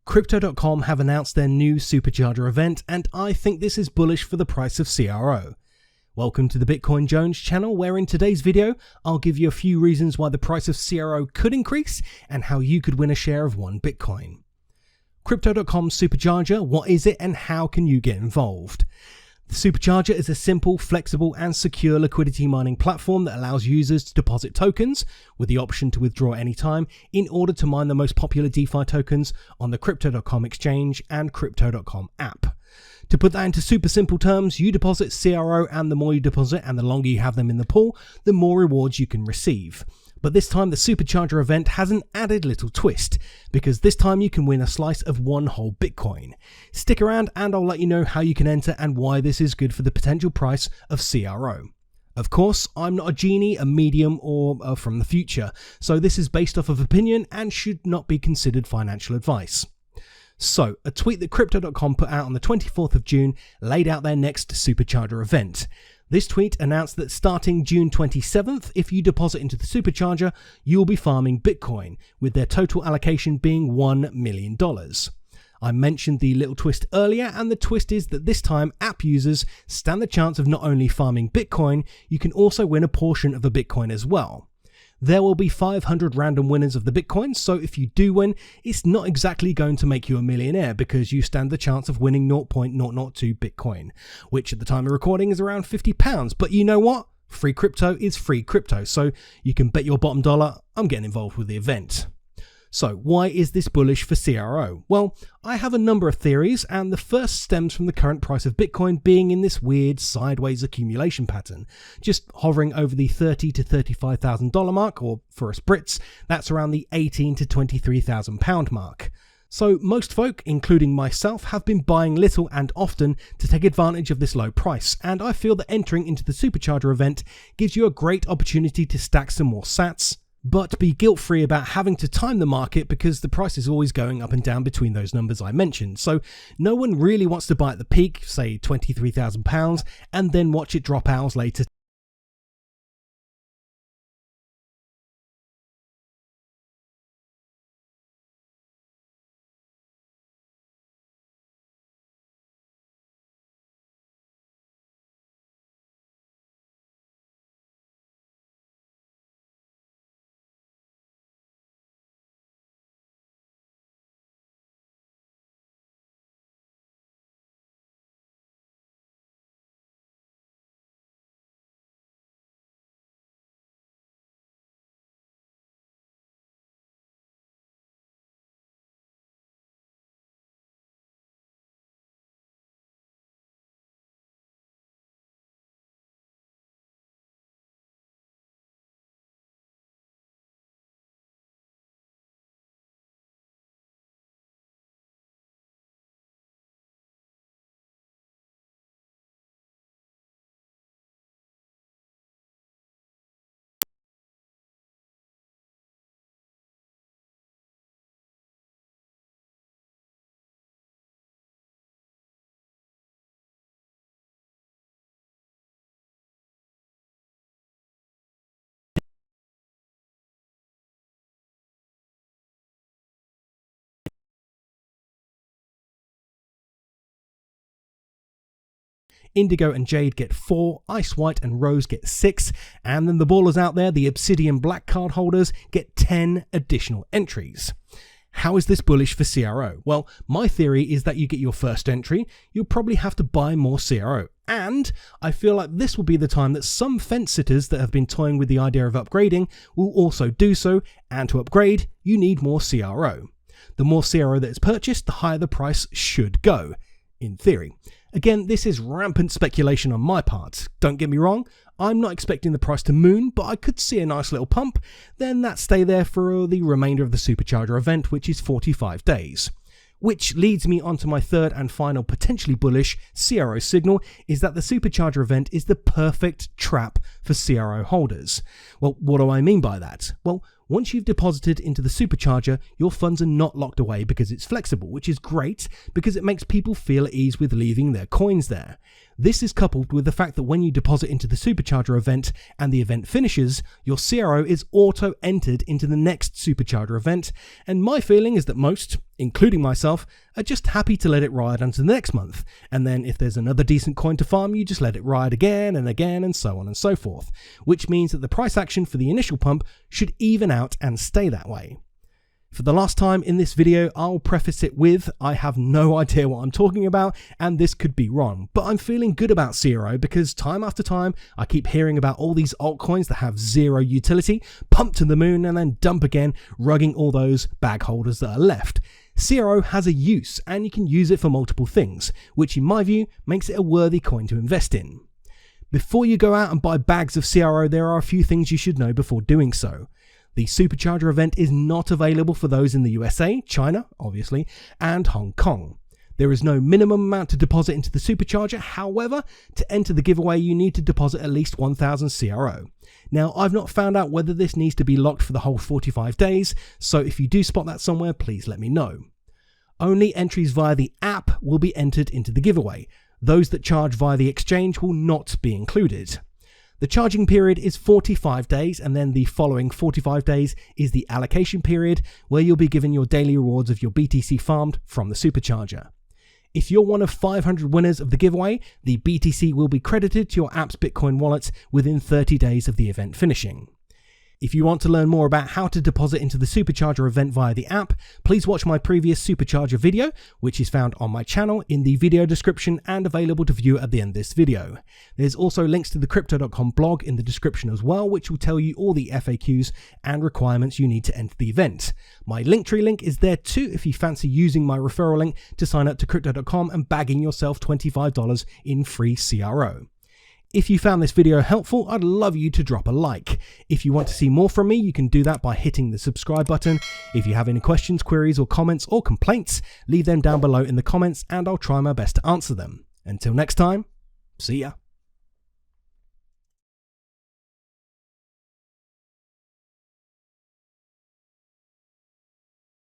Crypto.com have announced their new Supercharger event, and I think this is bullish for the price of CRO. Welcome to the Bitcoin Jones channel, where in today's video, I'll give you a few reasons why the price of CRO could increase and how you could win a share of one Bitcoin. Crypto.com Supercharger, what is it and how can you get involved? The Supercharger is a simple, flexible and secure liquidity mining platform that allows users to deposit tokens with the option to withdraw anytime in order to mine the most popular DeFi tokens on the Crypto.com exchange and Crypto.com app. To put that into super simple terms, you deposit CRO, and the more you deposit and the longer you have them in the pool, the more rewards you can receive. But this time the Supercharger event has an added little twist, because this time you can win a slice of one whole Bitcoin. Stick around and I'll let you know how you can enter and why this is good for the potential price of CRO. Of course, I'm not a genie, a medium, or from the future, so this is based off of opinion and should not be considered financial advice. So, a tweet that Crypto.com put out on the 24th of June laid out their next Supercharger event. This tweet announced that starting June 27th, if you deposit into the Supercharger, you'll be farming Bitcoin, with their total allocation being $1 million. I mentioned the little twist earlier, and the twist is that this time app users stand the chance of not only farming Bitcoin, you can also win a portion of a Bitcoin as well. There will be 500 random winners of the Bitcoin, so if you do win, it's not exactly going to make you a millionaire because you stand the chance of winning 0.002 Bitcoin, which at the time of recording is around £50. But you know what? Free crypto is free crypto, so you can bet your bottom dollar I'm getting involved with the event. So why is this bullish for CRO? Well, I have a number of theories, and the first stems from the current price of Bitcoin being in this weird sideways accumulation pattern, just hovering over the $30,000 to $35,000 mark, or for us Brits, that's around the £18,000 to £23,000 mark. So most folk, including myself, have been buying little and often to take advantage of this low price, and I feel that entering into the Supercharger event gives you a great opportunity to stack some more sats, but be guilt-free about having to time the market because the price is always going up and down between those numbers I mentioned. So no one really wants to buy at the peak, say £23,000, and then watch it drop hours later. Indigo and Jade get 4, Ice White and Rose get 6, and then the ballers out there, the Obsidian Black card holders, get 10 additional entries. How is this bullish for CRO? Well, my theory is that you get your first entry, you'll probably have to buy more CRO. And I feel like this will be the time that some fence sitters that have been toying with the idea of upgrading will also do so, and to upgrade, you need more CRO. The more CRO that is purchased, the higher the price should go, in theory. Again, this is rampant speculation on my part. Don't get me wrong, I'm not expecting the price to moon, but I could see a nice little pump, then that stay there for the remainder of the Supercharger event, which is 45 days. Which leads me on to my third and final potentially bullish CRO signal, is that the Supercharger event is the perfect trap for CRO holders. Well, what do I mean by that? Well, Once you've deposited into the Supercharger, your funds are not locked away because it's flexible, which is great because it makes people feel at ease with leaving their coins there. This is coupled with the fact that when you deposit into the Supercharger event and the event finishes, your CRO is auto-entered into the next Supercharger event, and my feeling is that most, including myself, are just happy to let it ride until the next month, and then if there's another decent coin to farm, you just let it ride again and so on and so forth, which means that the price action for the initial pump should even out and stay that way. For the last time in this video, I'll preface it with, I have no idea what I'm talking about, and this could be wrong, but I'm feeling good about CRO because time after time, I keep hearing about all these altcoins that have zero utility, pump to the moon and then dump again, rugging all those bag holders that are left. CRO has a use, and you can use it for multiple things, which in my view makes it a worthy coin to invest in. Before you go out and buy bags of CRO, there are a few things you should know before doing so. The Supercharger event is not available for those in the USA, China, obviously, and Hong Kong. There is no minimum amount to deposit into the Supercharger. However, to enter the giveaway, you need to deposit at least 1,000 CRO. Now, I've not found out whether this needs to be locked for the whole 45 days, so if you do spot that somewhere, please let me know. Only entries via the app will be entered into the giveaway. Those that charge via the exchange will not be included. The charging period is 45 days, and then the following 45 days is the allocation period, where you'll be given your daily rewards of your BTC farmed from the Supercharger. If you're one of 500 winners of the giveaway, the BTC will be credited to your app's Bitcoin wallet within 30 days of the event finishing. If you want to learn more about how to deposit into the Supercharger event via the app, please watch my previous Supercharger video, which is found on my channel in the video description and available to view at the end of this video. There's also links to the Crypto.com blog in the description as well, which will tell you all the FAQs and requirements you need to enter the event. My Linktree link is there too if you fancy using my referral link to sign up to Crypto.com and bagging yourself $25 in free CRO. If you found this video helpful, I'd love you to drop a like. If you want to see more from me, you can do that by hitting the subscribe button. If you have any questions, queries, or comments or complaints, leave them down below in the comments and I'll try my best to answer them. Until next time, see ya.